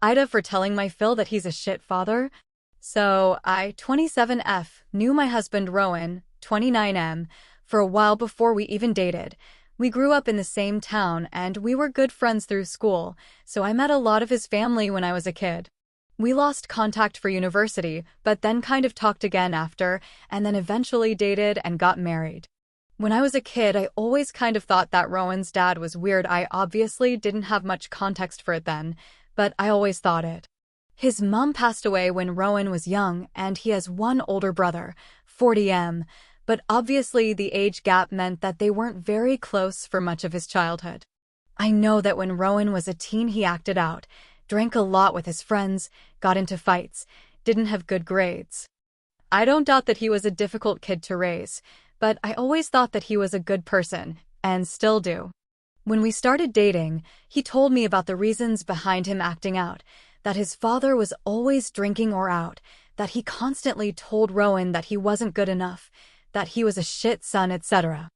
AITA for telling my Phil that he's a shit father. So, I, 27F, knew my husband Rowan, 29M, for a while before we even dated. We grew up in the same town and we were good friends through school, so I met a lot of his family when I was a kid. We lost contact for university, but then kind of talked again after, and then eventually dated and got married. When I was a kid, I always kind of thought that Rowan's dad was weird. I obviously didn't have much context for it then, but I always thought it. His mom passed away when Rowan was young, and he has one older brother, 40M, but obviously the age gap meant that they weren't very close for much of his childhood. I know that when Rowan was a teen he acted out, drank a lot with his friends, got into fights, didn't have good grades. I don't doubt that he was a difficult kid to raise, but I always thought that he was a good person, and still do. When we started dating, he told me about the reasons behind him acting out, that his father was always drinking or out, that he constantly told Rowan that he wasn't good enough, that he was a shit son, etc.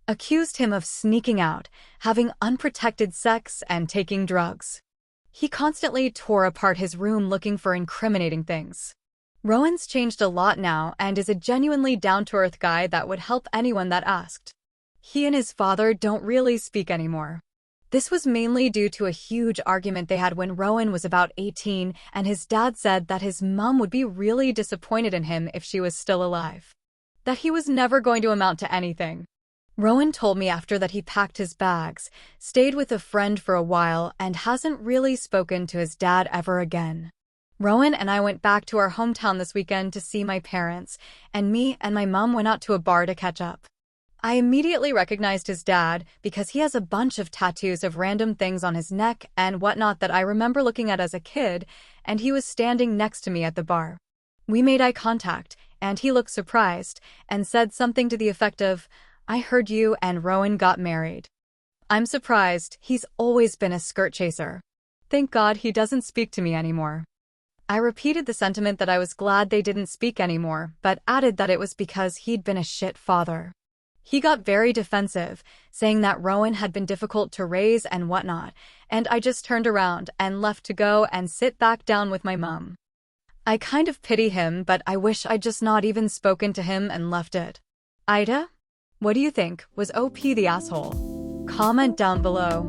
Accused him of sneaking out, having unprotected sex, and taking drugs. He constantly tore apart his room looking for incriminating things. Rowan's changed a lot now and is a genuinely down-to-earth guy that would help anyone that asked. He and his father don't really speak anymore. This was mainly due to a huge argument they had when Rowan was about 18, and his dad said that his mom would be really disappointed in him if she was still alive. That he was never going to amount to anything. Rowan told me after that he packed his bags, stayed with a friend for a while, and hasn't really spoken to his dad ever again. Rowan and I went back to our hometown this weekend to see my parents, and me and my mom went out to a bar to catch up. I immediately recognized his dad because he has a bunch of tattoos of random things on his neck and whatnot that I remember looking at as a kid, and he was standing next to me at the bar. We made eye contact, and he looked surprised, and said something to the effect of, "I heard you and Rowan got married." I'm surprised. He's always been a skirt chaser. Thank God he doesn't speak to me anymore. I repeated the sentiment that I was glad they didn't speak anymore, but added that it was because he'd been a shit father. He got very defensive, saying that Rowan had been difficult to raise and whatnot, and I just turned around and left to go and sit back down with my mom. I kind of pity him, but I wish I'd just not even spoken to him and left it. AITA? What do you think? Was OP the asshole? Comment down below.